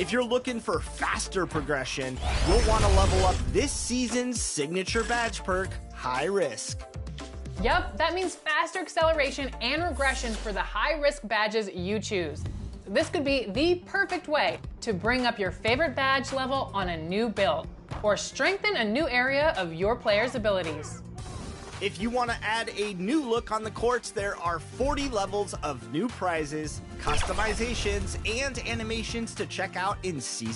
If you're looking for faster progression, you'll want to level up this season's signature badge perk, High Risk. Yup, that means faster acceleration and regression for the high-risk badges you choose. This could be the perfect way to bring up your favorite badge level on a new build, or strengthen a new area of your player's abilities. If you want to add a new look on the courts, there are 40 levels of new prizes, customizations, and animations to check out in Season.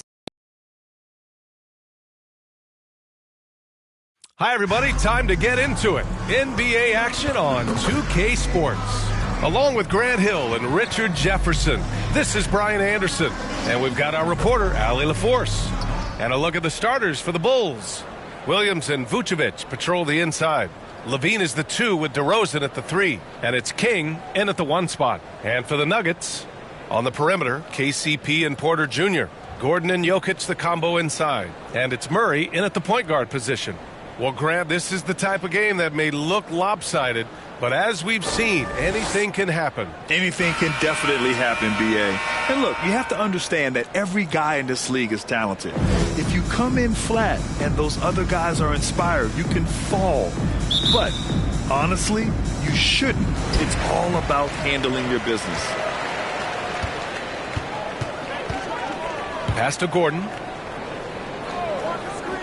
Hi, everybody. Time to get into it. NBA action on 2K Sports. Along with Grant Hill and Richard Jefferson, this is Brian Anderson. And we've got our reporter, Allie LaForce. And a look at the starters for the Bulls. Williams and Vucevic patrol the inside. Levine is the 2 with DeRozan at the 3. And it's King in at the 1 spot. And for the Nuggets, on the perimeter, KCP and Porter Jr. Gordon and Jokic the combo inside. And it's Murray in at the point guard position. Well, Grant, this is the type of game that may look lopsided, but as we've seen, anything can happen. Anything can definitely happen, B.A. And look, you have to understand that every guy in this league is talented. If you come in flat and those other guys are inspired, you can fall. But honestly, you shouldn't. It's all about handling your business. Pass to Gordon.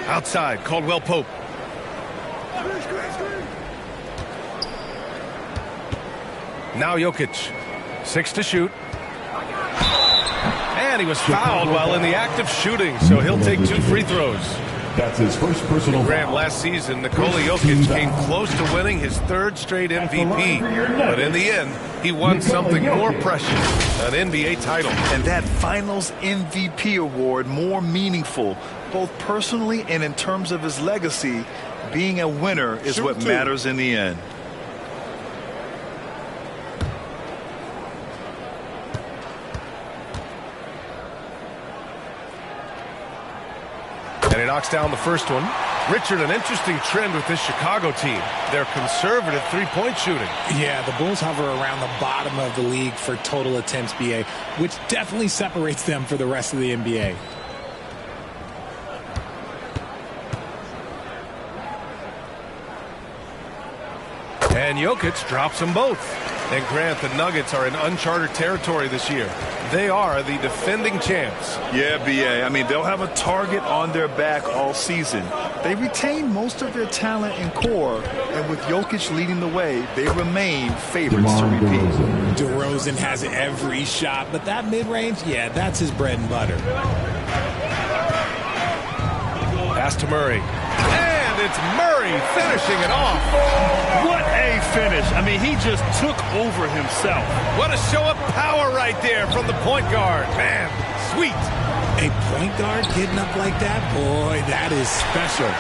Outside, Caldwell Pope. Now Jokic, 6 to shoot. And he was fouled while in the act of shooting, so he'll take 2 free throws. That's his first personal Grant, foul. last season, Nikola Jokic came close to winning his 3rd straight MVP. But in the end, he won something more precious, an NBA title. And that Finals MVP award more meaningful, both personally and in terms of his legacy. Being a winner is what matters in the end. And he knocks down the first one. Richard, an interesting trend with this Chicago team. They're conservative three-point shooting. Yeah, the Bulls hover around the bottom of the league for total attempts, BA, which definitely separates them for the rest of the NBA. And Jokic drops them both. And Grant, the Nuggets are in uncharted territory this year. They are the defending champs. Yeah, B.A. I mean, they'll have a target on their back all season. They retain most of their talent and core, and with Jokic leading the way, they remain favorites to repeat. DeRozan has every shot, but that mid-range, yeah, that's his bread and butter. Pass to Murray. And it's Murray finishing it off. What a finish. I mean, he just took over himself. What a show of power right there from the point guard. Man, sweet. A point guard getting up like that? Boy, that is special.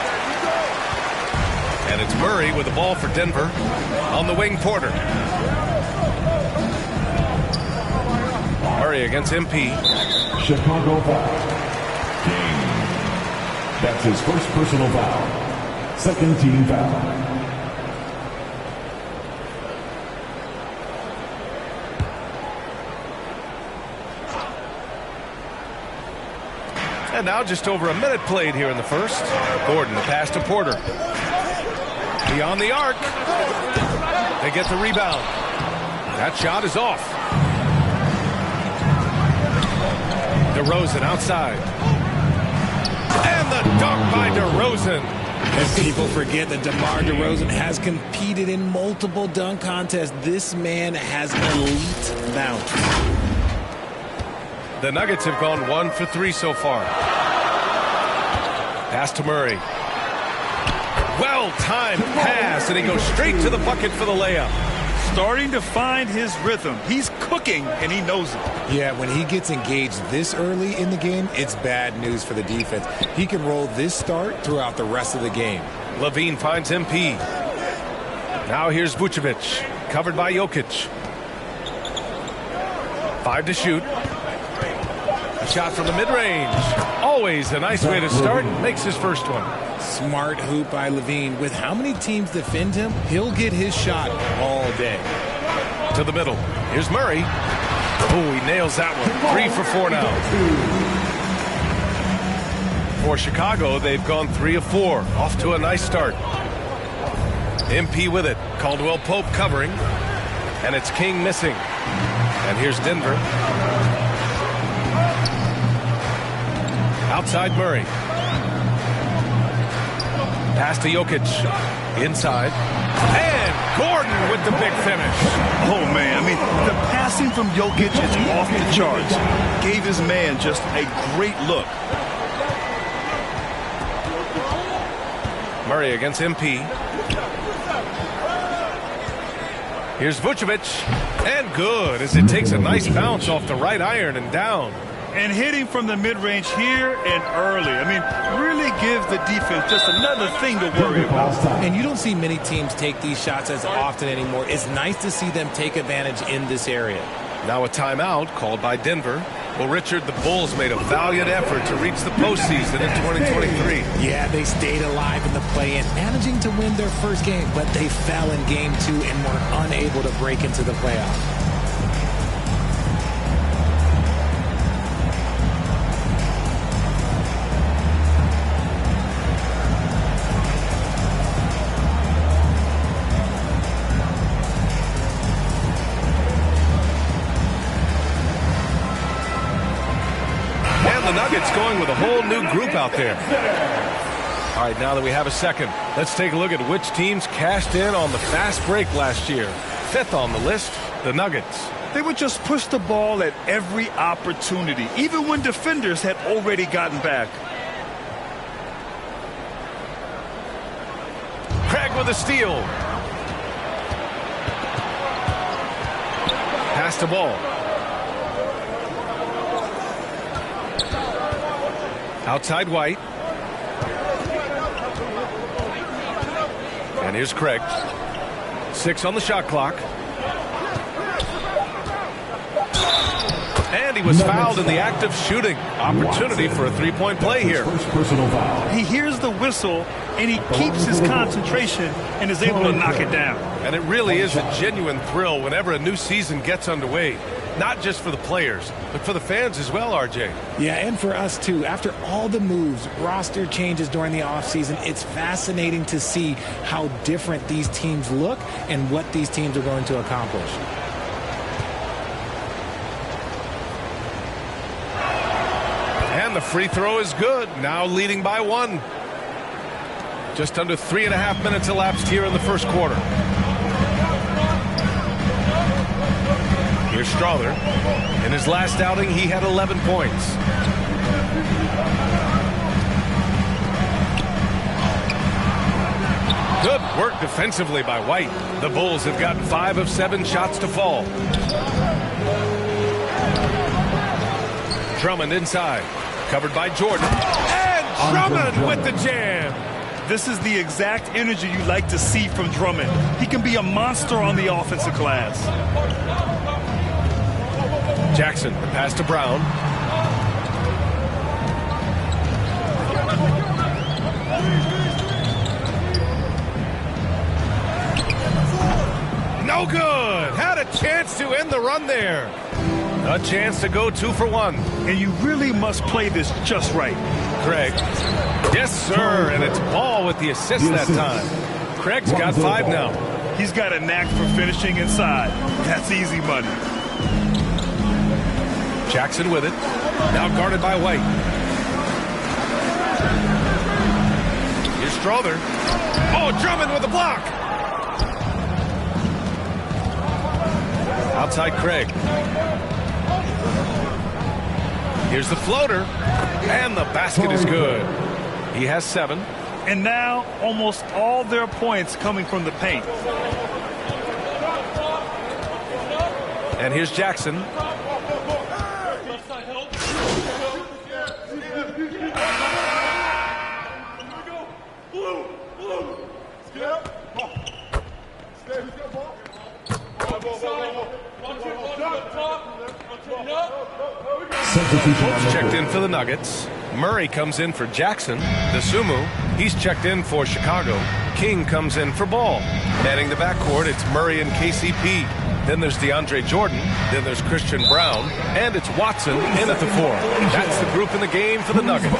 And it's Murray with the ball for Denver. On the wing, Porter. Murray against MP. Chicago foul. King. That's his first personal foul. Second team foul. And now just over a minute played here in the first. Gordon, the pass to Porter. Beyond the arc. They get the rebound. That shot is off. DeRozan outside. And the dunk by DeRozan. And people forget that DeMar DeRozan has competed in multiple dunk contests. This man has elite bounce. The Nuggets have gone 1 for 3 so far. Pass to Murray. Well-timed pass, and he goes straight to the bucket for the layup. Starting to find his rhythm. He's cooking, and he knows it. Yeah, when he gets engaged this early in the game, it's bad news for the defense. He can roll this start throughout the rest of the game. Levine finds MP. Now here's Vucevic, covered by Jokic. 5 to shoot. A shot from the mid-range. Always a nice way to start. Makes his first one. Smart hoop by Levine. With how many teams defend him, he'll get his shot all day. To the middle. Here's Murray. Oh, he nails that one. 3 for 4 now. For Chicago, they've gone 3 of 4. Off to a nice start. MP with it. Caldwell Pope covering. And it's King missing. And here's Denver. Outside Murray. Pass to Jokic. Inside. And Gordon with the big finish. Oh, man. I mean, the passing from Jokic is off the charts. Gave his man just a great look. Murray against MP. Here's Vucevic. And good as it takes a nice bounce off the right iron and down. And hitting from the mid-range here and early. I mean, really gives the defense just another thing to worry about. And you don't see many teams take these shots as often anymore. It's nice to see them take advantage in this area. Now a timeout called by Denver. Well, Richard, the Bulls made a valiant effort to reach the postseason in 2023. Yeah, they stayed alive in the play-in, managing to win their first game, but they fell in game 2 and were unable to break into the playoffs. Nuggets going with a whole new group out there. All right, now that we have a second, let's take a look at which teams cashed in on the fast break last year. 5th on the list, the Nuggets. They would just push the ball at every opportunity, even when defenders had already gotten back. Craig with a steal. Pass the ball. Outside White. And here's Craig. 6 on the shot clock. And he was fouled in the act of shooting. Opportunity for a three-point play here. He hears the whistle, and he keeps his concentration and is able to knock it down. And it really is a genuine thrill whenever a new season gets underway. Not just for the players, but for the fans as well, RJ. Yeah, and for us too. After all the moves, roster changes during the offseason, it's fascinating to see how different these teams look and what these teams are going to accomplish. And the free throw is good, now leading by 1. Just under 3.5 minutes elapsed here in the first quarter. Here's Strother. In his last outing, he had 11 points. Good work defensively by White. The Bulls have gotten 5 of 7 shots to fall. Drummond inside. Covered by Jordan. And Drummond with the jam. This is the exact energy you like to see from Drummond. He can be a monster on the offensive glass. Jackson, the pass to Brown. No good. Had a chance to end the run there. A chance to go 2 for 1. And you really must play this just right. Craig. Yes, sir. And it's Ball with the assist that time. Craig's got 5 now. He's got a knack for finishing inside. That's easy money. Jackson with it. Now guarded by White. Here's Strother. Oh, Drummond with the block. Outside Craig. Here's the floater. And the basket is good. He has 7. And now almost all their points coming from the paint. And here's Jackson. Checked in for the Nuggets. Murray comes in for Jackson. Desumu, he's checked in for Chicago. King comes in for Ball. Manning the backcourt, it's Murray and KCP. Then there's DeAndre Jordan. Then there's Christian Brown. And it's Watson in at the 4. That's the group in the game for the Nuggets.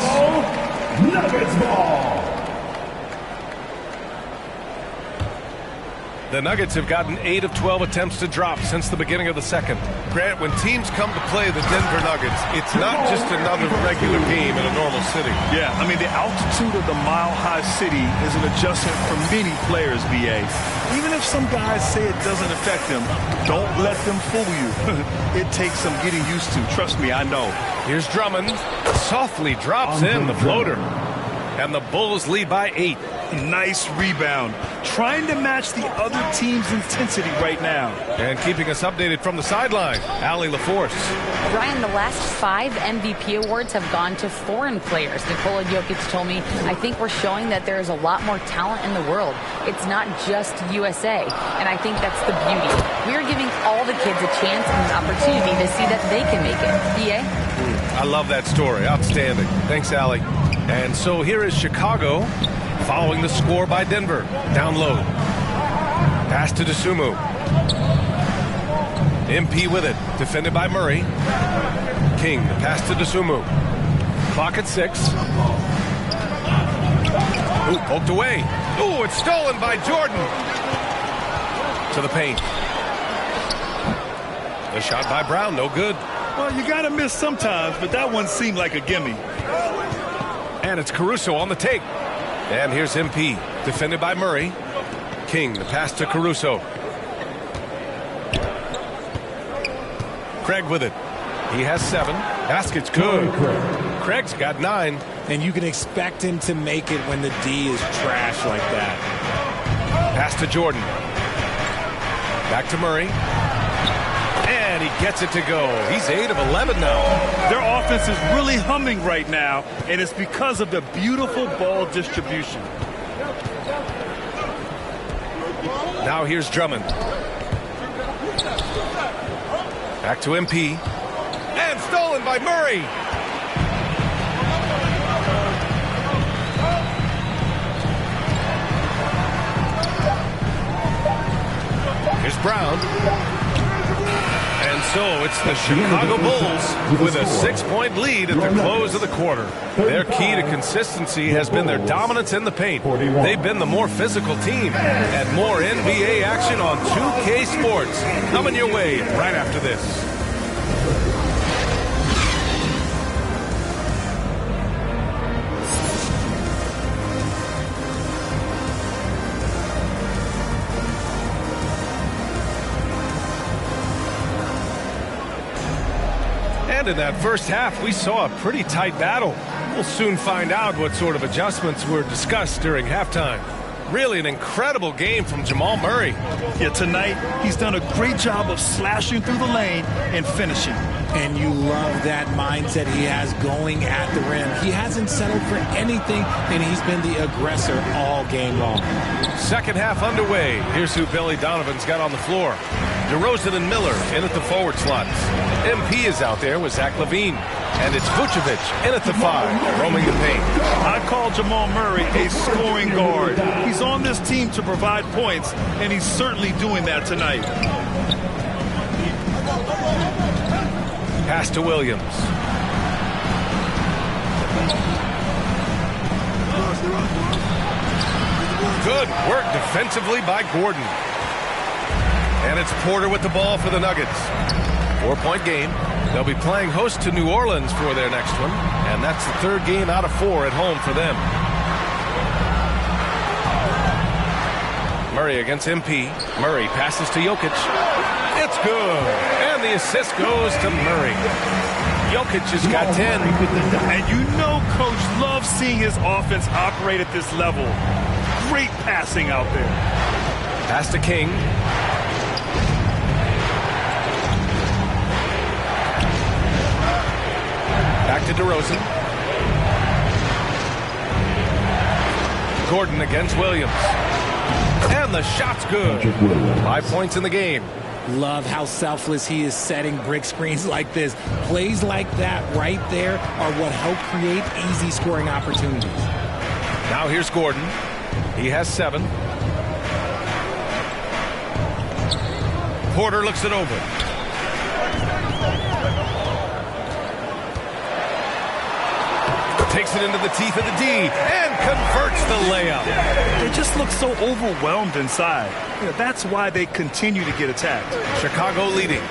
Nuggets ball. The Nuggets have gotten 8 of 12 attempts to drop since the beginning of the second. Grant, when teams come to play the Denver Nuggets, it's not just another regular game in a normal city. Yeah, I mean, the altitude of the mile-high city is an adjustment for many players, BA. Even if some guys say it doesn't affect them, don't let them fool you. It takes some getting used to. Trust me, I know. Here's Drummond. Softly drops in the floater. And the Bulls lead by 8. Nice rebound. Trying to match the other team's intensity right now. And keeping us updated from the sideline, Allie LaForce. Brian, the last 5 MVP awards have gone to foreign players. Nikola Jokic told me, I think we're showing that there is a lot more talent in the world. It's not just USA. And I think that's the beauty. We are giving all the kids a chance and an opportunity to see that they can make it. BA? I love that story. Outstanding. Thanks, Allie. And so here is Chicago following the score by Denver. Down low. Pass to Dosunmu. MP with it. Defended by Murray. King, the pass to Dosunmu. Clock at 6. Ooh, poked away. Ooh, it's stolen by Jordan. To the paint. The shot by Brown, no good. Well, you got to miss sometimes, but that one seemed like a gimme. And it's Caruso on the take. And here's MP, defended by Murray. King, the pass to Caruso. Craig with it. He has 7. Basket's good. Craig's got 9. And you can expect him to make it when the D is trash like that. Pass to Jordan. Back to Murray. And he gets it to go. He's 8 of 11 now. Their offense is really humming right now, and it's because of the beautiful ball distribution. Now here's Drummond. Back to MP. And stolen by Murray. Here's Brown. And so it's the Chicago Bulls with a 6-point lead at the close of the quarter. Their key to consistency has been their dominance in the paint. They've been the more physical team. And more NBA action on 2K Sports coming your way right after this. In that first half, we saw a pretty tight battle. We'll soon find out what sort of adjustments were discussed during halftime. Really an incredible game from Jamal Murray. Yeah, tonight he's done a great job of slashing through the lane and finishing. And you love that mindset he has going at the rim. He hasn't settled for anything, and he's been the aggressor all game long. Second half underway. Here's who Billy Donovan's got on the floor. DeRozan and Miller in at the forward slots. MP is out there with Zach LaVine. And it's Vucevic in at the 5, roaming the paint. I call Jamal Murray a scoring guard. He's on this team to provide points, and he's certainly doing that tonight. Pass to Williams. Good work defensively by Gordon. And it's Porter with the ball for the Nuggets. 4-point game. They'll be playing host to New Orleans for their next one, and that's the 3rd game out of 4 at home for them. Murray against MP. Murray passes to Jokic. It's good. And the assist goes to Murray. Jokic has got 10. And you know Coach loves seeing his offense operate at this level. Great passing out there. Pass to King. Back to DeRozan. Gordon against Williams. And the shot's good. 5 points in the game. Love how selfless he is setting brick screens like this. Plays like that right there are what help create easy scoring opportunities. Now here's Gordon. He has 7. Porter looks it over. Takes it into the teeth of the D and converts the layup. They just look so overwhelmed inside. You know, that's why they continue to get attacked. Chicago leading.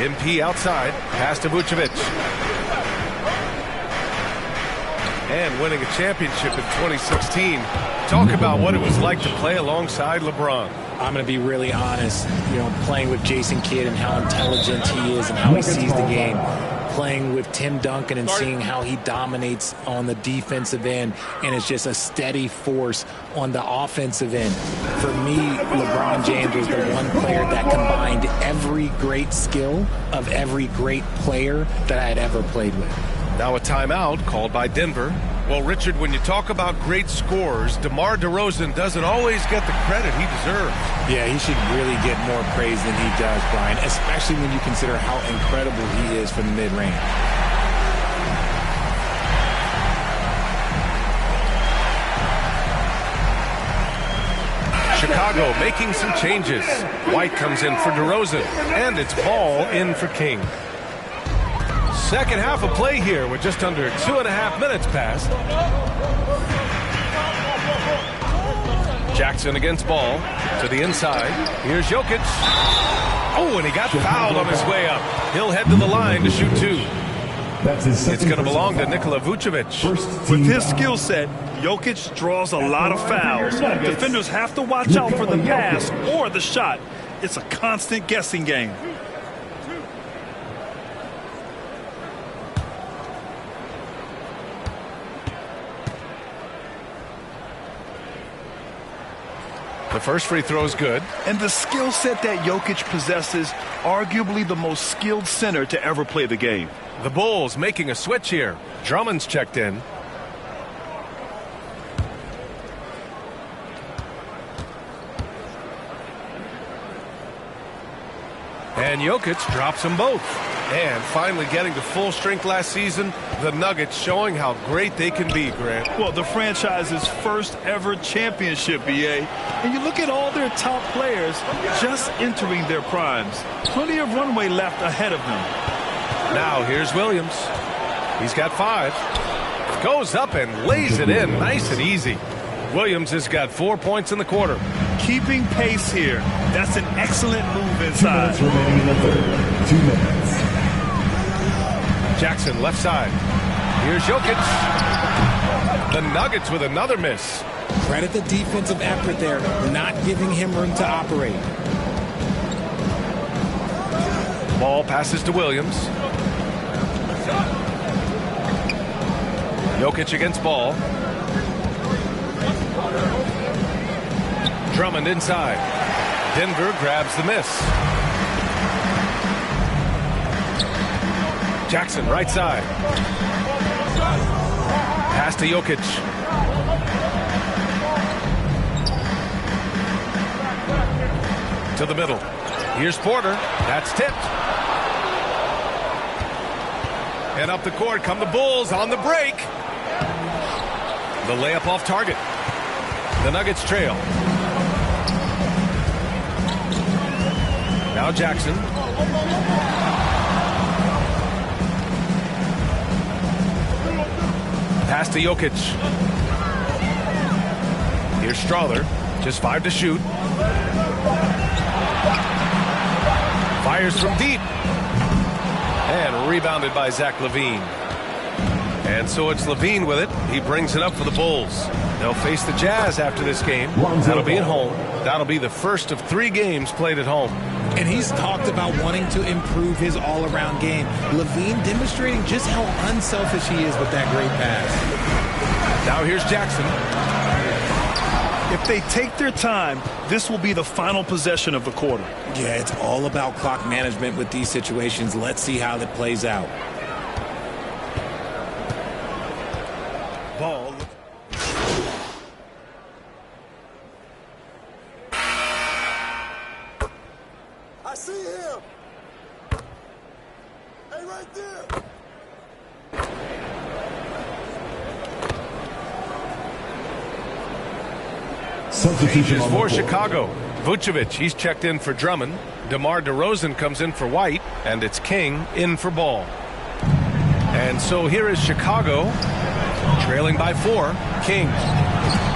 MP outside. Pass to Vucevic. And winning a championship in 2016. Talk about what it was like to play alongside LeBron. I'm going to be really honest, playing with Jason Kidd and how intelligent he is and how he sees the game. Playing with Tim Duncan and seeing how he dominates on the defensive end, and it's just a steady force on the offensive end. For me, LeBron James was the one player that combined every great skill of every great player that I had ever played with. Now a timeout called by Denver. Well, Richard, when you talk about great scorers, DeMar DeRozan doesn't always get the credit he deserves. Yeah, he should really get more praise than he does, Brian, especially when you consider how incredible he is from the mid-range. Chicago making some changes. White comes in for DeRozan, and it's Ball in for King. Second half of play here with just under 2.5 minutes passed. Jackson against Ball to the inside. Here's Jokic. Oh, and he got fouled on his way up. He'll head to the line to shoot two. It's going to belong to Nikola Vucevic. With his skill set, Jokic draws a lot of fouls. Defenders have to watch out for the pass or the shot. It's a constant guessing game. The first free throw is good. And the skill set that Jokic possesses, arguably the most skilled center to ever play the game. The Bulls making a switch here. Drummond's checked in. And Jokic drops them both. And finally getting to full strength last season, the Nuggets showing how great they can be, Grant. Well, the franchise's first ever championship, BA. And you look at all their top players just entering their primes. Plenty of runway left ahead of them. Now here's Williams. He's got 5. Goes up and lays it in nice and easy. Williams has got 4 points in the quarter. Keeping pace here. That's an excellent move inside. 2 minutes remaining in the third. 2 minutes. Jackson left side. Here's Jokic. The Nuggets with another miss. Credit the defensive effort there, not giving him room to operate. Ball passes to Williams. Jokic against Ball. Drummond inside. Denver grabs the miss. Jackson right side. Pass to Jokic. To the middle. Here's Porter. That's tipped. And up the court come the Bulls on the break. The layup off target. The Nuggets trail. Now Jackson. Pass to Jokic. Here's Strawler. Just 5 to shoot. Fires from deep. And rebounded by Zach LaVine. And so it's LaVine with it. He brings it up for the Bulls. They'll face the Jazz after this game. That'll be at home. That'll be the first of 3 games played at home. And he's talked about wanting to improve his all-around game. LaVine demonstrating just how unselfish he is with that great pass. Now here's Jackson. If they take their time, this will be the final possession of the quarter. Yeah, it's all about clock management with these situations. Let's see how that plays out. Ball. I see him. Hey, right there. Substitution Changes on the for floor. Chicago. Vucevic, he's checked in for Drummond. DeMar DeRozan comes in for White, and it's King in for Ball. And so here is Chicago, trailing by 4. King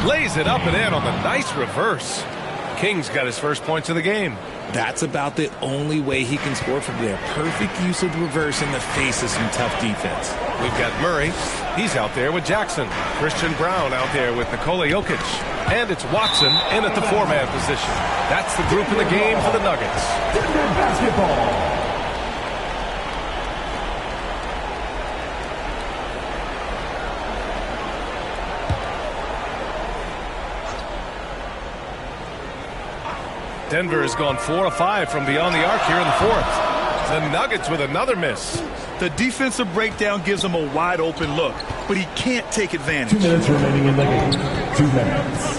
lays it up and in on the nice reverse. King's got his first points of the game. That's about the only way he can score from there. Perfect use of the reverse in the face of some tough defense. We've got Murray. He's out there with Jackson. Christian Brown out there with Nikola Jokic. And it's Watson in at the 4-man position. That's the group in the game for the Nuggets. Denver basketball. Denver has gone 4 of 5 from beyond the arc here in the 4th. The Nuggets with another miss. The defensive breakdown gives him a wide open look, but he can't take advantage. 2 minutes remaining in the game. 2 minutes.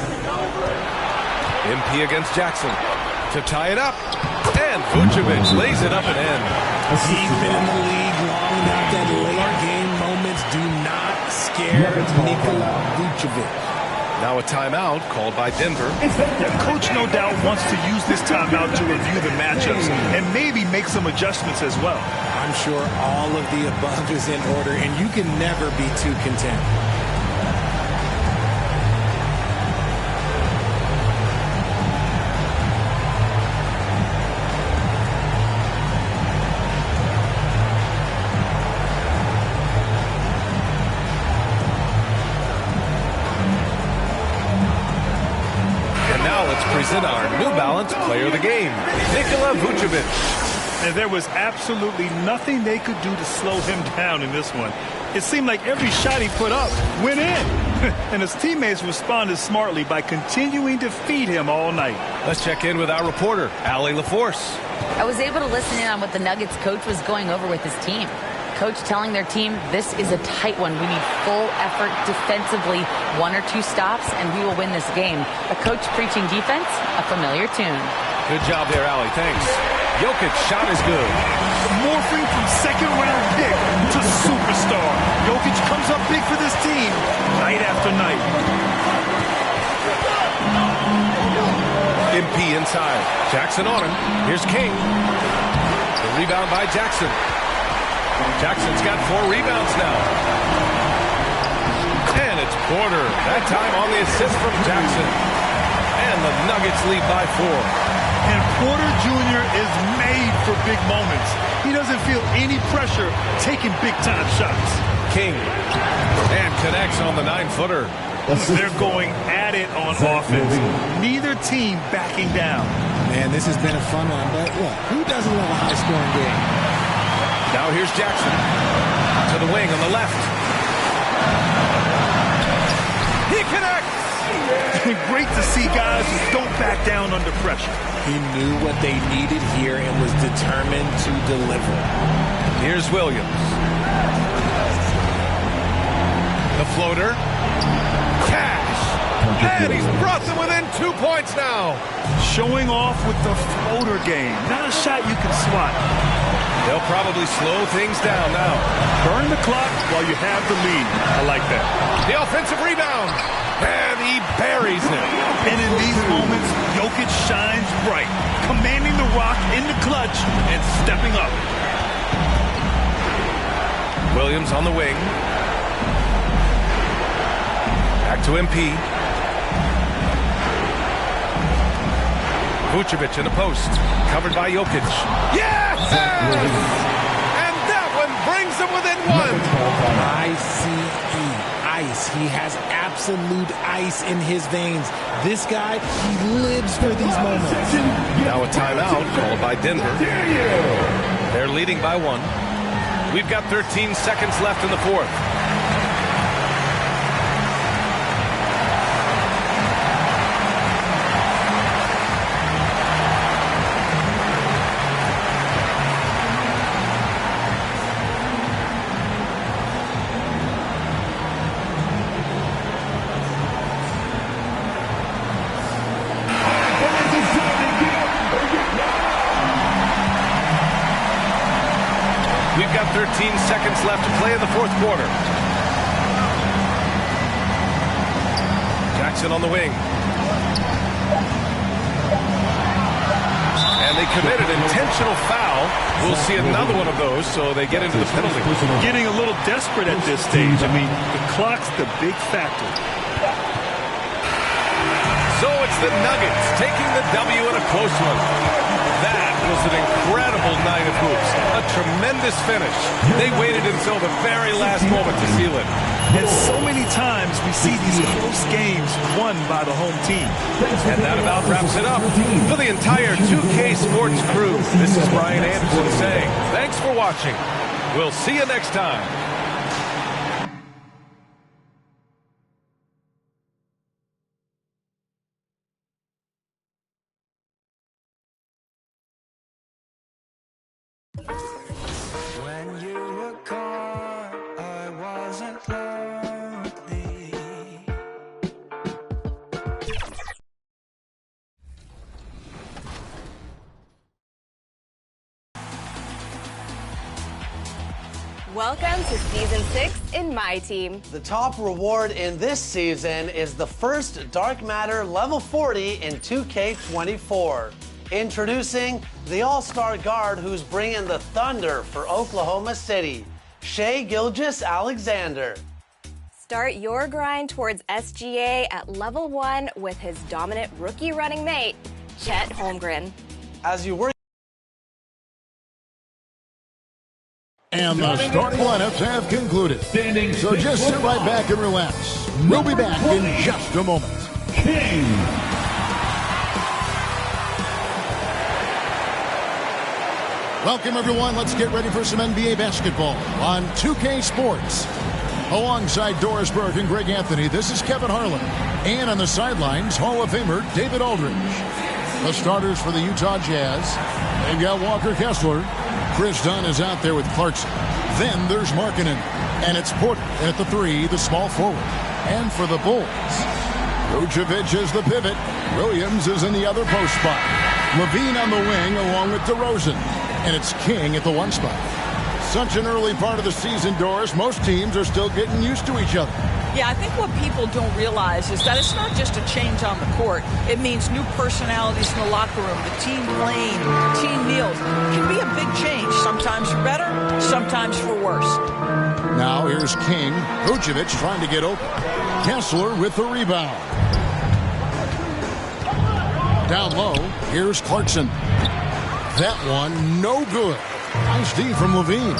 MP against Jackson to tie it up. And Vucevic lays it up and in. He's been in the league long enough that late game moments do not scare Nikola Vucevic. Now a timeout called by Denver. Coach no doubt wants to use this timeout to review the matchups and maybe make some adjustments as well. I'm sure all of the above is in order, and you can never be too content. Present our New Balance player of the game, Nikola Vucevic. And there was absolutely nothing they could do to slow him down in this one. It seemed like every shot he put up went in. And his teammates responded smartly by continuing to feed him all night. Let's check in with our reporter, Allie LaForce. I was able to listen in on what the Nuggets coach was going over with his team. Coach telling their team, this is a tight one. We need full effort defensively, 1 or 2 stops, and we will win this game. A coach preaching defense, a familiar tune. Good job there, Allie. Thanks. Jokic shot is good. Morphing from second-round pick to superstar. Jokic comes up big for this team night after night. MP inside. Jackson on him. Here's King. The rebound by Jackson. Jackson's got 4 rebounds now. And it's Porter. That time on the assist from Jackson. And the Nuggets lead by 4. And Porter Jr. is made for big moments. He doesn't feel any pressure taking big-time shots. King. And connects on the 9-footer. They're going at it on offense. Neither team backing down. Man, this has been a fun one. But look, who doesn't love a high-scoring game? Now here's Jackson to the wing on the left. He connects! Great to see guys who don't back down under pressure. He knew what they needed here and was determined to deliver. Here's Williams. The floater. Cash! And he's brought them within 2 points now. Showing off with the floater game. Not a shot you can swat. They'll probably slow things down now. Burn the clock while you have the lead. I like that. The offensive rebound. And he buries it. And in these moments, Jokic shines bright, commanding the rock in the clutch and stepping up. Williams on the wing. Back to MP. Vucevic in the post. Covered by Jokic. Yes! And that one brings them within 1. Ice. He has absolute ice in his veins. This guy, he lives for these moments. Now a timeout called by Denver. They're leading by 1. We've got 13 seconds left in the 4th. We've got 13 seconds left to play in the 4th quarter. Jackson on the wing. And they committed intentional foul. We'll see another one of those, so they get into the penalty. Getting a little desperate at this stage. I mean, the clock's the big factor. So it's the Nuggets taking the W in a close one. That was an incredible night of hoops. A tremendous finish. They waited until the very last moment to seal it. And so many times we see these close games won by the home team. And that about wraps it up. For the entire 2K Sports crew, this is Brian Anderson saying, thanks for watching. We'll see you next time. When you were gone, I wasn't lonely. Welcome to Season 6 in My Team. The top reward in this season is the first Dark Matter Level 40 in 2K24. Introducing the All-Star Guard who's bringing the thunder for Oklahoma City, Shai Gilgeous-Alexander. Start your grind towards SGA at Level 1 with his dominant rookie running mate, Chet Holmgren. As you work. And the starting lineups have concluded. So just sit right back and relax. We'll be back in just a moment. King. Welcome, everyone. Let's get ready for some NBA basketball on 2K Sports. Alongside Doris Burke and Greg Anthony, this is Kevin Harlan. And on the sidelines, Hall of Famer David Aldridge. The starters for the Utah Jazz, they've got Walker Kessler. Chris Dunn is out there with Clarkson. Then there's Markkanen. And it's Porter at the 3, the small forward. And for the Bulls, Vucevic is the pivot. Williams is in the other post spot. Levine on the wing along with DeRozan. And it's King at the 1 spot. Such an early part of the season, Doris. Most teams are still getting used to each other. Yeah, I think what people don't realize is that it's not just a change on the court. It means new personalities in the locker room, the team playing, team meals. It can be a big change, sometimes for better, sometimes for worse. Now here's King. Vucevic trying to get open. Kessler with the rebound. Down low, here's Clarkson. That one, no good. Nice D from Levine.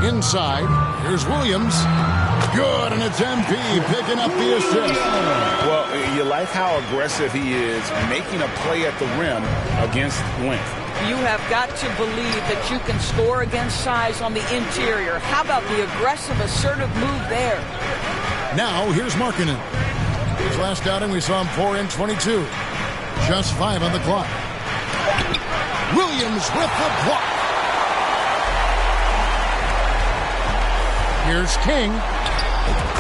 Inside, here's Williams. Good, and it's MP picking up the assist. Well, you like how aggressive he is, making a play at the rim against length. You have got to believe that you can score against size on the interior. How about the aggressive, assertive move there? Now, here's Markkanen. His last outing, we saw him pour in 22. Just 5 on the clock. Williams with the block. Here's King.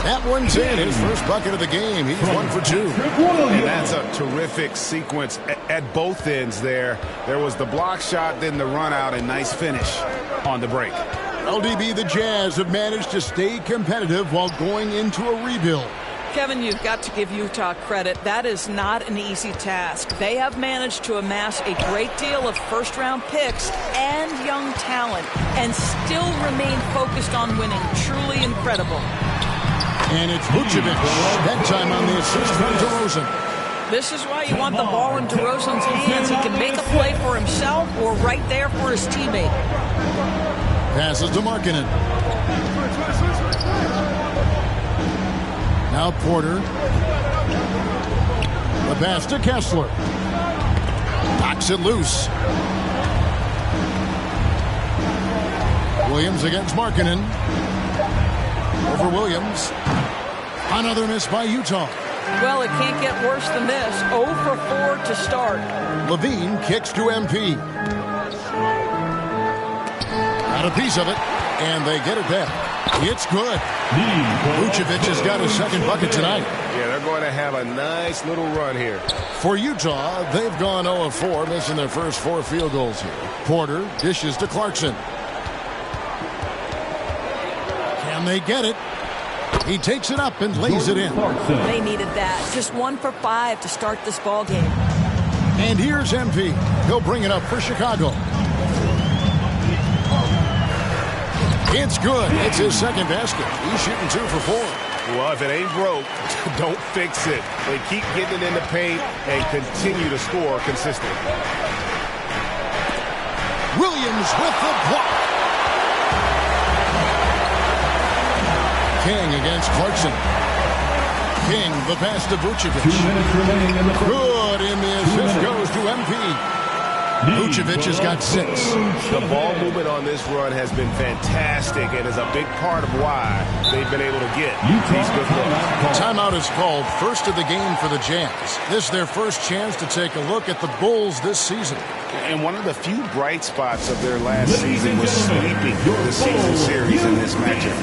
That one's in. His first bucket of the game. He's 1 for 2. And that's a terrific sequence at both ends there. There was the block shot, then the run out, and nice finish on the break. LDB, the Jazz have managed to stay competitive while going into a rebuild. Kevin, you've got to give Utah credit. That is not an easy task. They have managed to amass a great deal of first-round picks and young talent and still remain focused on winning. Truly incredible. And it's Vucevic. That time on the assist from DeRozan. This is why you want the ball in DeRozan's hands. He can make a play for himself or right there for his teammate. Passes to Markkanen. Now Porter. The pass to Kessler. Knocks it loose. Williams against Markkanen. Over Williams. Another miss by Utah. Well, it can't get worse than this. 0 for 4 to start. Levine kicks to MP. Got a piece of it, and they get it back. It's good. Vucevic has got his second bucket tonight. Yeah, they're going to have a nice little run here. For Utah, they've gone 0 of 4, missing their first 4 field goals here. Porter dishes to Clarkson. Can they get it? He takes it up and lays it in. They needed that. Just 1 for 5 to start this ball game. And here's MP. He'll bring it up for Chicago. It's good. It's his second basket. He's shooting 2 for 4. Well, if it ain't broke, don't fix it. They keep getting it in the paint and continue to score consistently. Williams with the block. King against Clarkson. King, the pass to Vucevic. 2 minutes remaining in the first. Good, and the assist goes to MP. Vucevic has got 6. The ball movement on this run has been fantastic and is a big part of why they've been able to get these good looks. Timeout is called, first of the game for the Jazz. This is their first chance to take a look at the Bulls this season. And one of the few bright spots of their last season was sweeping the season series in this matchup.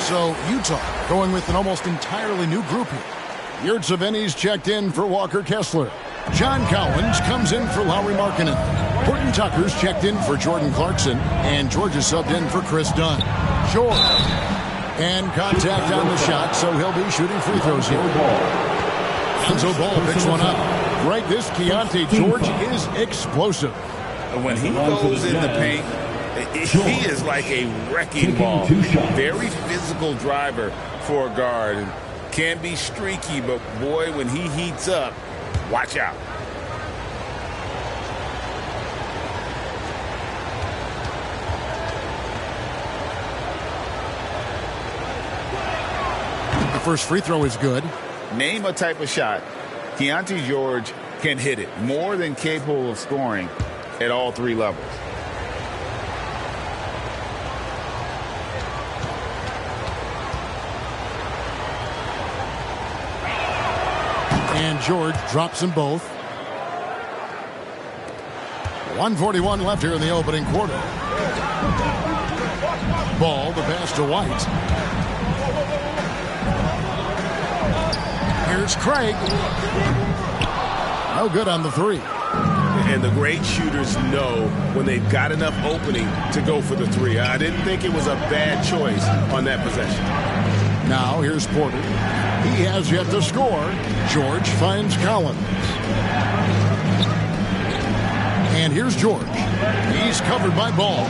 So Utah going with an almost entirely new group here. Yurtseven's checked in for Walker Kessler. John Collins comes in for Lauri Markkanen. Horton Tucker's checked in for Jordan Clarkson. And George is subbed in for Chris Dunn. George. And contact on the shot, so he'll be shooting free throws here. Lonzo Ball picks one up. Right, this Keontae George is explosive. When he goes in the paint, he is like a wrecking ball. Very physical driver for a guard. And can be streaky, but boy, when he heats up, watch out. The first free throw is good. Name a type of shot Keontae George can hit it. More than capable of scoring at all 3 levels. And George drops them both. 1:41 left here in the opening quarter. Ball, the pass to White. Here's Craig. No good on the 3. And the great shooters know when they've got enough opening to go for the 3. I didn't think it was a bad choice on that possession. Now here's Porter. He has yet to score. George finds Collins. And here's George. He's covered by Ball.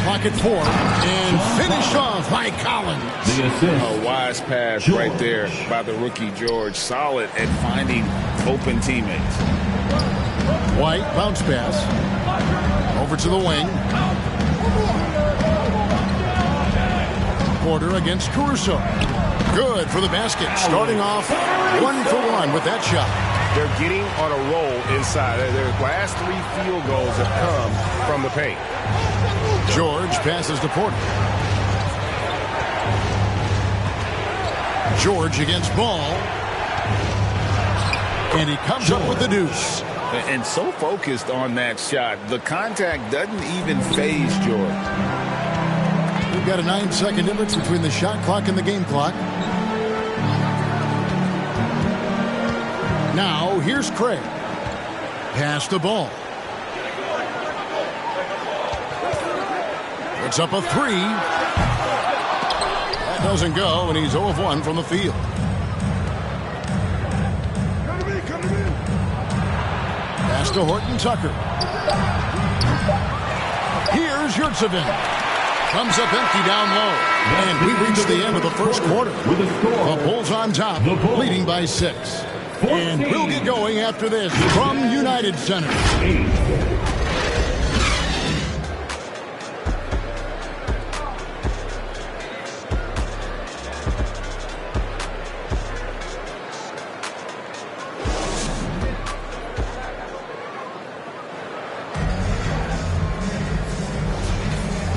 Clock at 4. And finished off by Collins. A wise pass right there by the rookie George. Solid at finding open teammates. White bounce pass. Over to the wing. Porter against Caruso. Good for the basket. Starting off 1 for 1 with that shot. They're getting on a roll inside. Their last 3 field goals have come from the paint. George passes to Porter. George against Ball. And he comes up with the deuce. And so focused on that shot, the contact doesn't even faze George. We've got a 9-second difference between the shot clock and the game clock. Now, here's Craig. Pass the ball. It's up a 3. That doesn't go, and he's 0 of 1 from the field. Pass to Horton Tucker. Here's Yurtseven. Comes up empty down low. And we reach the end of the first quarter. The Bulls on top, leading by 6. And we'll get going after this from United Center.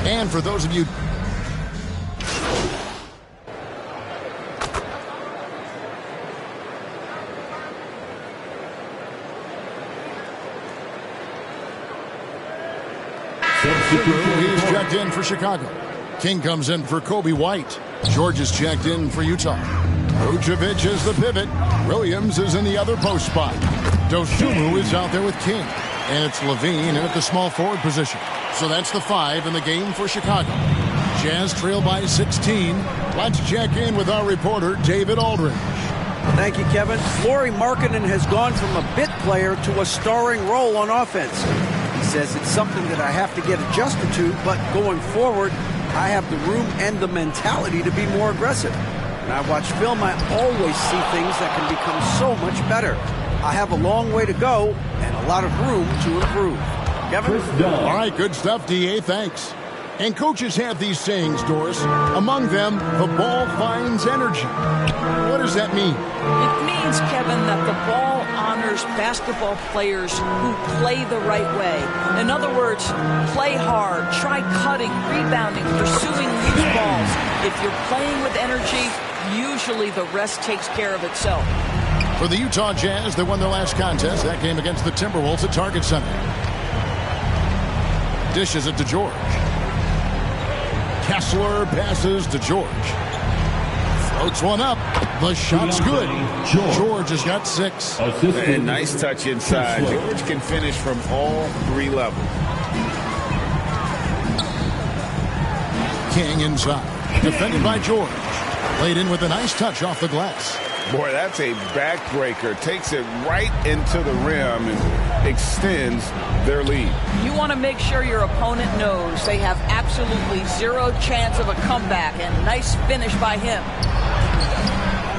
And for those of you He's checked in for Chicago. King comes in for Kobe White. George is checked in for Utah. Vucevic is the pivot. Williams is in the other post spot. Dosunmu is out there with King. And it's Levine in at the small forward position. So that's the 5 in the game for Chicago. Jazz trail by 16. Let's check in with our reporter, David Aldridge. Thank you, Kevin. Lauri Markkanen has gone from a bit player to a starring role on offense. He says it's something that I have to get adjusted to, but going forward, I have the room and the mentality to be more aggressive. When I watch film, I always see things that can become so much better. I have a long way to go and a lot of room to improve. Kevin? All right, good stuff, D.A. Thanks. And coaches have these sayings, Doris. Among them, the ball finds energy. What does that mean? It means, Kevin, that the ball honors basketball players who play the right way. In other words, play hard, try cutting, rebounding, pursuing loose balls. If you're playing with energy, usually the rest takes care of itself. For the Utah Jazz, they won their last contest. That game against the Timberwolves at Target Center. Dishes it to George. Kessler passes to George. Floats one up. The shot's good. George has got 6. And nice touch inside. George can finish from all 3 levels. King inside. Defended by George. Laid in with a nice touch off the glass. Boy, that's a backbreaker. Takes it right into the rim and extends their lead. You want to make sure your opponent knows they have absolutely 0 chance of a comeback, and nice finish by him.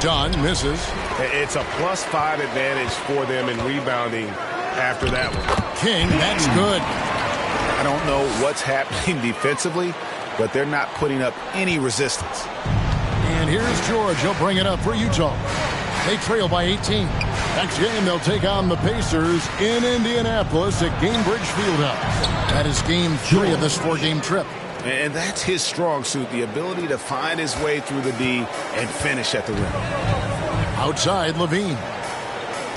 Dunn misses. It's a +5 advantage for them in rebounding after that one. King, that's good. I don't know what's happening defensively, but they're not putting up any resistance. And here's George. He'll bring it up for Utah. They trail by 18. Next game, they'll take on the Pacers in Indianapolis at Gainbridge Fieldhouse. That is game 3 of this 4-game trip. And that's his strong suit, the ability to find his way through the D and finish at the rim. Outside, Levine.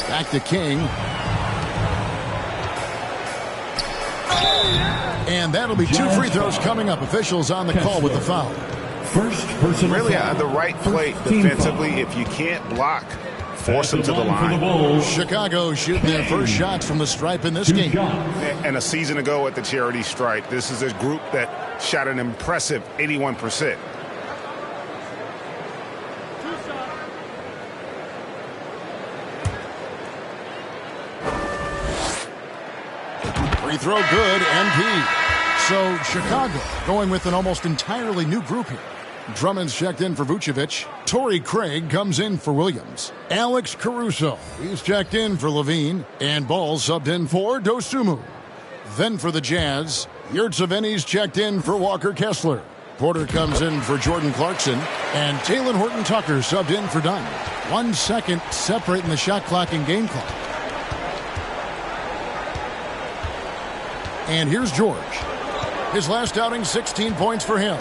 Back to King. And that'll be 2 free throws coming up. Officials on the call with the foul. First person really on the right plate defensively. If you can't block, force them to the line. Chicago shooting their first shots from the stripe in this game. And a season ago at the charity stripe, this is a group that shot an impressive 81%. Free throw good, MP. So Chicago going with an almost entirely new group here. Drummond's checked in for Vucevic. Torrey Craig comes in for Williams. Alex Caruso, he's checked in for Levine. And Ball subbed in for Dosunmu. Then for the Jazz, Yurtseven's checked in for Walker Kessler. Porter comes in for Jordan Clarkson. And Talen Horton-Tucker subbed in for Dunn. 1 second separating the shot clock and game clock. And here's George. His last outing, 16 points for him.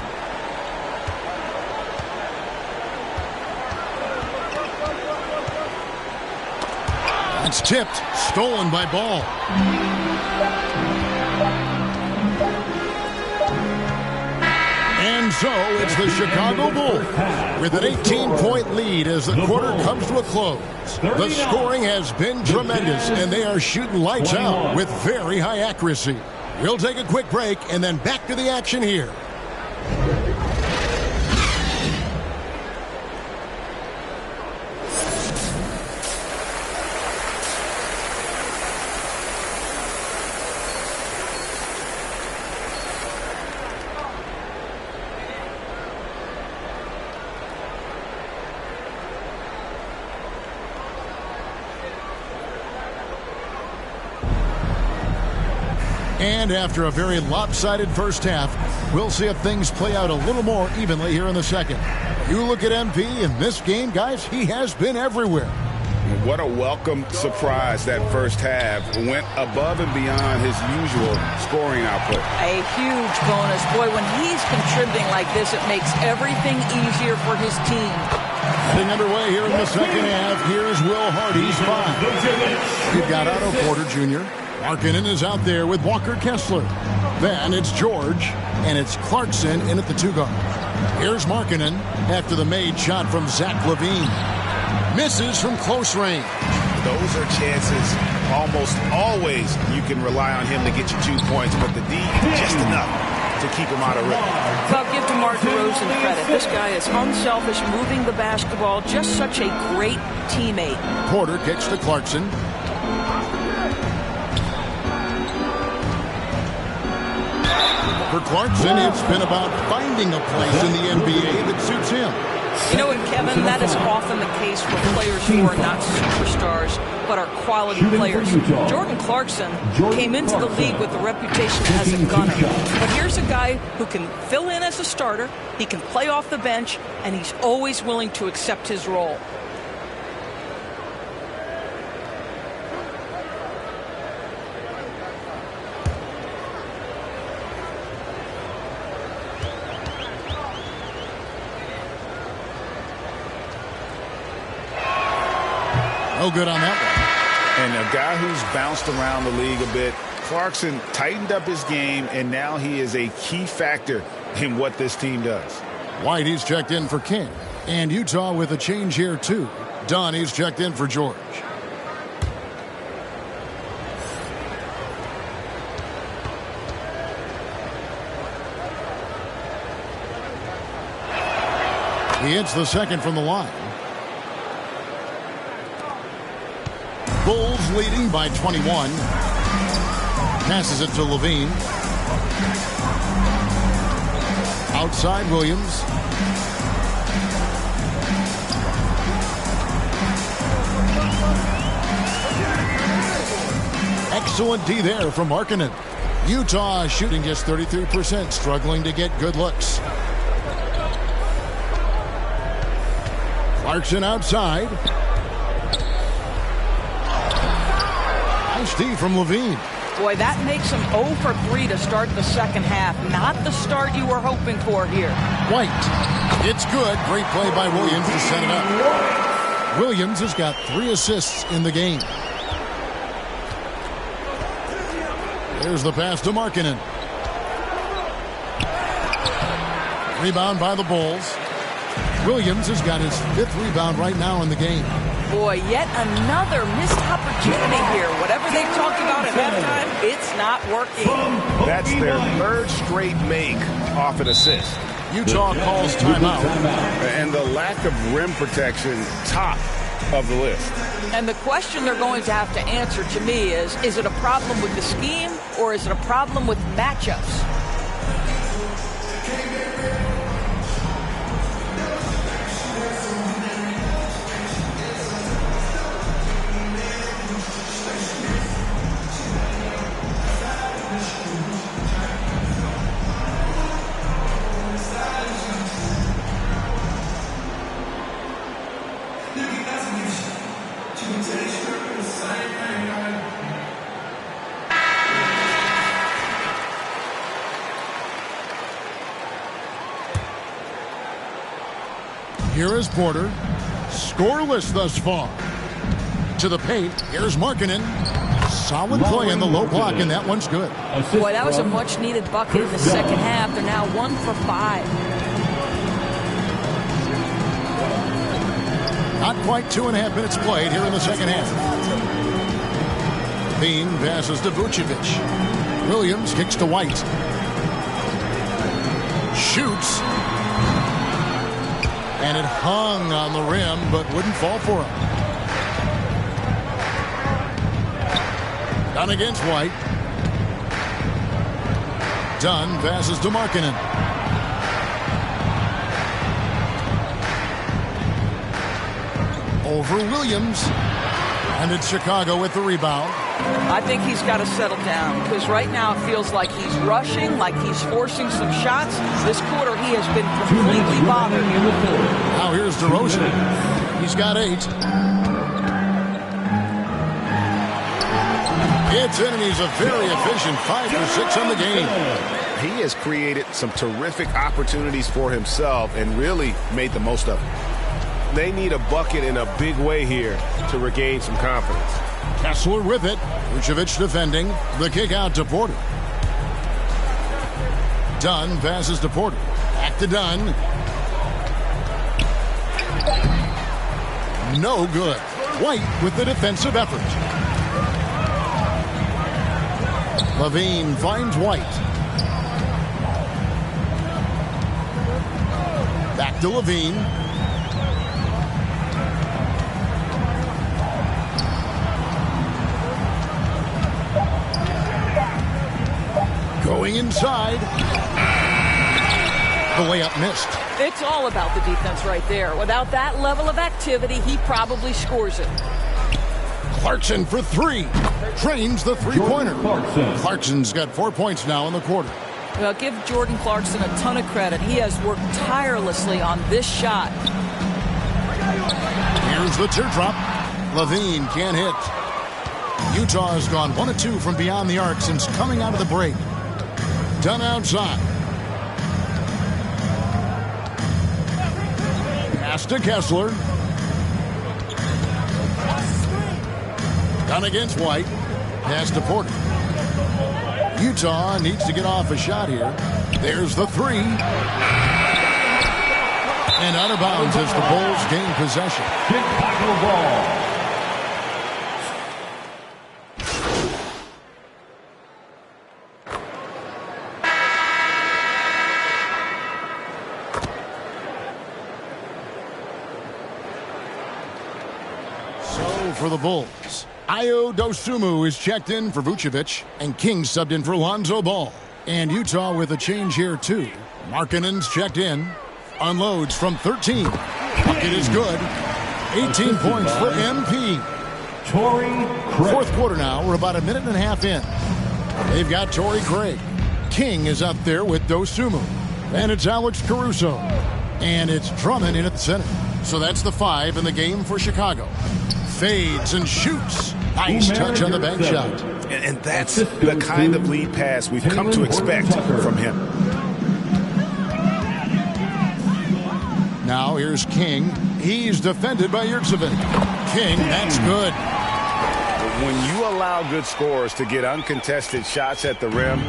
It's tipped, stolen by Ball. And so it's the Chicago Bulls with an 18-point lead as the quarter comes to a close. The scoring has been tremendous, and they are shooting lights out with very high accuracy. We'll take a quick break and then back to the action here. And after a very lopsided first half, we'll see if things play out a little more evenly here in the second. You look at MP in this game, guys, he has been everywhere. What a welcome surprise that first half. Went above and beyond his usual scoring output. A huge bonus. Boy, when he's contributing like this, it makes everything easier for his team. Getting underway here in the second half. Here's Will Hardy's 5. You've got Otto Porter Jr., Markkanen is out there with Walker Kessler. Then it's George, and it's Clarkson in at the 2 guard. Here's Markkanen after the made shot from Zach LaVine. Misses from close range. Those are chances almost always you can rely on him to get you 2 points, but the D just enough to keep him out of rhythm. Well, give DeMar DeRozan credit. This guy is unselfish, moving the basketball, just such a great teammate. Porter kicks to Clarkson. For Clarkson, it's been about finding a place in the NBA that suits him. You know what, Kevin? That is often the case for players who are not superstars, but are quality players. Jordan Clarkson came into the league with a reputation as a gunner. But here's a guy who can fill in as a starter, he can play off the bench, and he's always willing to accept his role. No good on that one. And a guy who's bounced around the league a bit, Clarkson tightened up his game, and now he is a key factor in what this team does. White, he's checked in for King. And Utah with a change here, too. Dunn, he's checked in for George. He hits the second from the line. Bulls leading by 21. Passes it to LaVine. Outside Williams. Excellent D there from Markkanen. Utah shooting just 33%, struggling to get good looks. Clarkson outside. Nice D from LaVine. Boy, that makes him 0 for 3 to start the second half. Not the start you were hoping for here. White. It's good. Great play by Williams to set it up. Williams has got 3 assists in the game. There's the pass to Markkanen. Rebound by the Bulls. Williams has got his 5th rebound right now in the game. Boy, yet another missed opportunity here. Whatever they talked about at halftime, it's not working. That's their 3rd straight make off an assist. Utah calls timeout. And the lack of rim protection, top of the list. And the question they're going to have to answer to me is it a problem with the scheme or is it a problem with matchups? Here is Porter. Scoreless thus far. To the paint. Here's Markkanen. Solid play in the low block, and that one's good. Boy, that was a much-needed bucket in the second half. They're now 1 for 5. Not quite 2.5 minutes played here in the second half. Bean passes to Vucevic. Williams kicks to White. Shoots. And it hung on the rim, but wouldn't fall for him. Down against White. Dunn passes to Markkanen. Over Williams. And it's Chicago with the rebound. I think he's got to settle down because right now it feels like he's rushing, like he's forcing some shots. This quarter he has been completely bothered. Now here's DeRozan. He's got 8. It's in, and he's a very efficient 5 for 6 on the game. He has created some terrific opportunities for himself and really made the most of them. They need a bucket in a big way here to regain some confidence. Kessler with it. Vucevic defending. The kick out to Porter. Dunn passes to Porter. Back to Dunn. No good. White with the defensive effort. Levine finds White. Back to Levine. Going inside. The layup missed. It's all about the defense right there. Without that level of activity, he probably scores it. Clarkson for three. Drains the three-pointer. Clarkson's got 4 points now in the quarter. Well, give Jordan Clarkson a ton of credit. He has worked tirelessly on this shot. Here's the teardrop. Levine can't hit. Utah has gone 1 of 2 from beyond the arc since coming out of the break. Done outside. Pass to Kessler. Done against White. Pass to Porter. Utah needs to get off a shot here. There's the three. And out of bounds as the Bulls gain possession. Chicago ball. For the Bulls, Ayo Dosunmu is checked in for Vucevic, and King subbed in for Lonzo Ball. And Utah with a change here, too. Markkanen's checked in. Unloads from 13. Bucket is good. 18 points for MP. Fourth quarter now. We're about a minute and a half in. They've got Torrey Craig. King is up there with Dosunmu. And it's Alex Caruso. And it's Drummond in at the center. So that's the 5 in the game for Chicago. Fades and shoots. Nice touch on the bank shot. And that's the kind of lead pass we've come to expect from him. Now here's King. He's defended by Yurtseven. King, that's good. When you allow good scorers to get uncontested shots at the rim,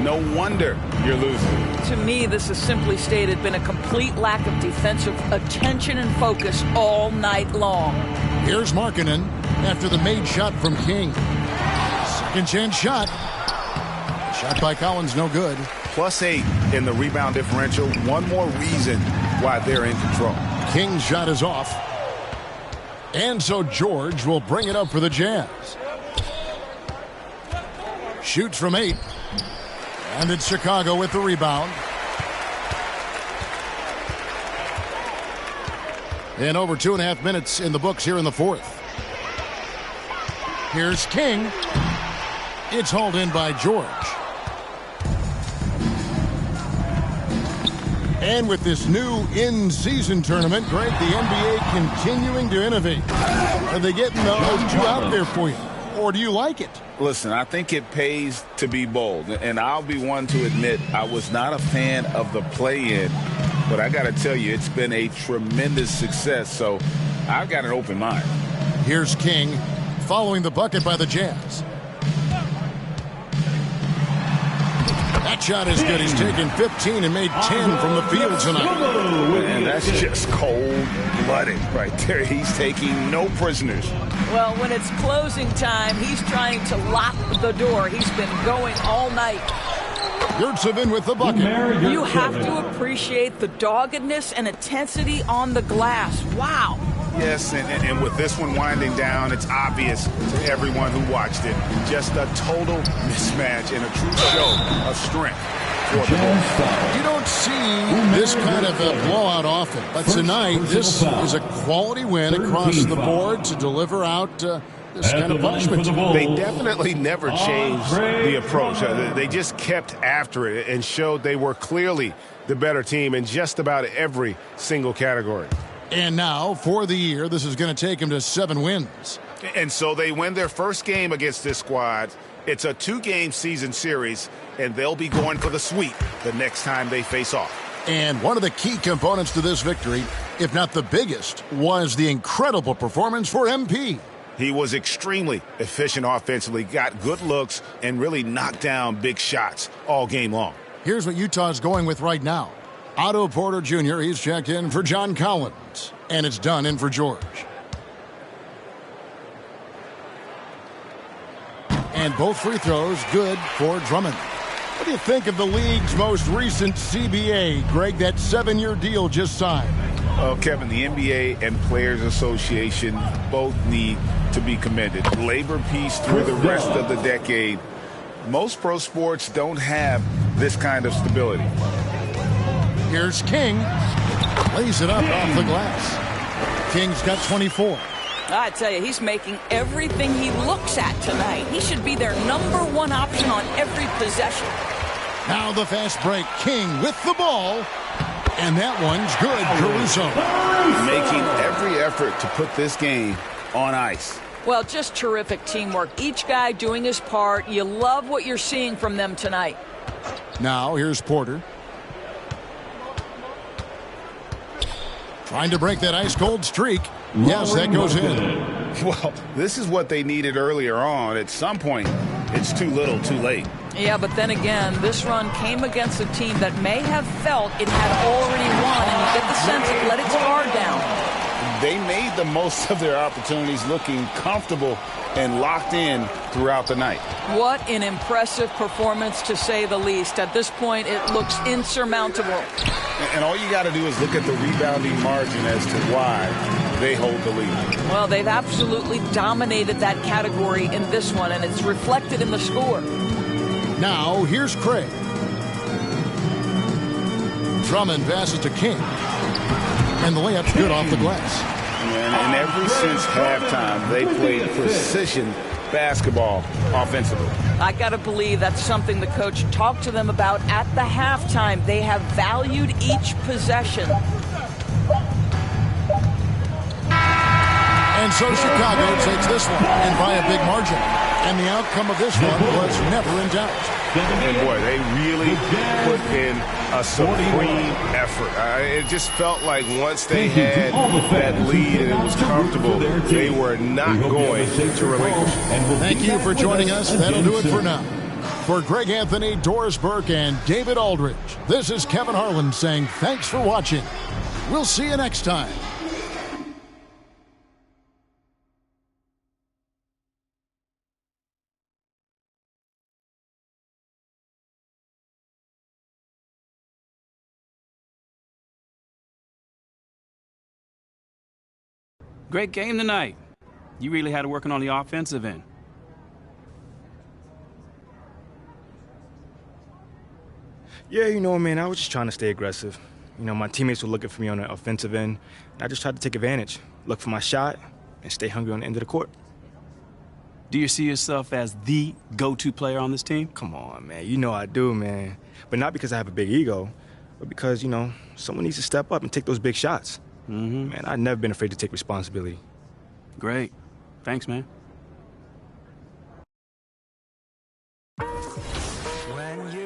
no wonder you're losing. To me, this has simply stated been a complete lack of defensive attention and focus all night long. Here's Markkanen after the made shot from King. Second chance shot. Shot by Collins, no good. +8 in the rebound differential. One more reason why they're in control. King's shot is off. And so George will bring it up for the Jazz. Shoots from 8. And it's Chicago with the rebound. And over 2.5 minutes in the books here in the fourth. Here's King. It's hauled in by George. And with this new in-season tournament, Greg, the NBA continuing to innovate. Are they getting those two out there for you? Or do you like it? Listen, I think it pays to be bold. And I'll be one to admit I was not a fan of the play-in. But I got to tell you, it's been a tremendous success. So I've got an open mind. Here's King following the bucket by the Jazz. That shot is good. He's taken 15 and made 10 from the field tonight. And that's just cold-blooded right there. He's taking no prisoners. Well, when it's closing time, he's trying to lock the door. He's been going all night. Yurtseven with the bucket. You have to appreciate the doggedness and intensity on the glass. Wow. Yes, and with this one winding down, it's obvious to everyone who watched it. Just a total mismatch and a true show of strength for the Bulls. You don't see this kind of a blowout often, but tonight this is a quality win across the board to deliver out this kind of punishment. They definitely never changed the approach. They just kept after it and showed they were clearly the better team in just about every single category. And now, for the year, this is going to take them to 7 wins. And so they win their first game against this squad. It's a 2-game season series, and they'll be going for the sweep the next time they face off. And one of the key components to this victory, if not the biggest, was the incredible performance for MP. He was extremely efficient offensively, got good looks, and really knocked down big shots all game long. Here's what Utah's going with right now. Otto Porter Jr., he's checked in for John Collins. And it's done in for George. And both free throws good for Drummond. What do you think of the league's most recent CBA, Greg, that 7-year deal just signed? Oh, Kevin, the NBA and Players Association both need to be commended. Labor peace through the rest of the decade. Most pro sports don't have this kind of stability. Here's King. Lays it up off the glass. King's got 24. I tell you, he's making everything he looks at tonight. He should be their #1 option on every possession. Now the fast break. King with the ball. And that one's good. Caruso. Making every effort to put this game on ice. Well, just terrific teamwork. Each guy doing his part. You love what you're seeing from them tonight. Now here's Porter. Trying to break that ice-cold streak. Yes, that goes in. Well, this is what they needed earlier on. At some point, it's too little, too late. Yeah, but then again, this run came against a team that may have felt it had already won, and you get the sense it let its guard down. They made the most of their opportunities, looking comfortable and locked in throughout the night. What an impressive performance, to say the least. At this point, it looks insurmountable. And all you got to do is look at the rebounding margin as to why they hold the lead. Well, they've absolutely dominated that category in this one, and it's reflected in the score. Now, here's Craig. Drummond passes to King. And the layup's good off the glass. And ever since halftime, they played precision basketball offensively. I got to believe that's something the coach talked to them about at the halftime. They have valued each possession. And so Chicago takes this one, and by a big margin. And the outcome of this one was never in doubt. And boy, they really put in a supreme effort. It just felt like once they had that lead and it was comfortable, they were not going to relinquish. Thank you for joining us. That'll do it for now. For Greg Anthony, Doris Burke, and David Aldridge, this is Kevin Harlan saying thanks for watching. We'll see you next time. Great game tonight. You really had it working on the offensive end. Yeah, you know, man, I was just trying to stay aggressive. You know, my teammates were looking for me on the offensive end, and I just tried to take advantage, look for my shot, and stay hungry on the end of the court. Do you see yourself as the go-to player on this team? Come on, man. You know I do, man. But not because I have a big ego, but because, you know, someone needs to step up and take those big shots. Man, I've never been afraid to take responsibility. Great. Thanks, man. When you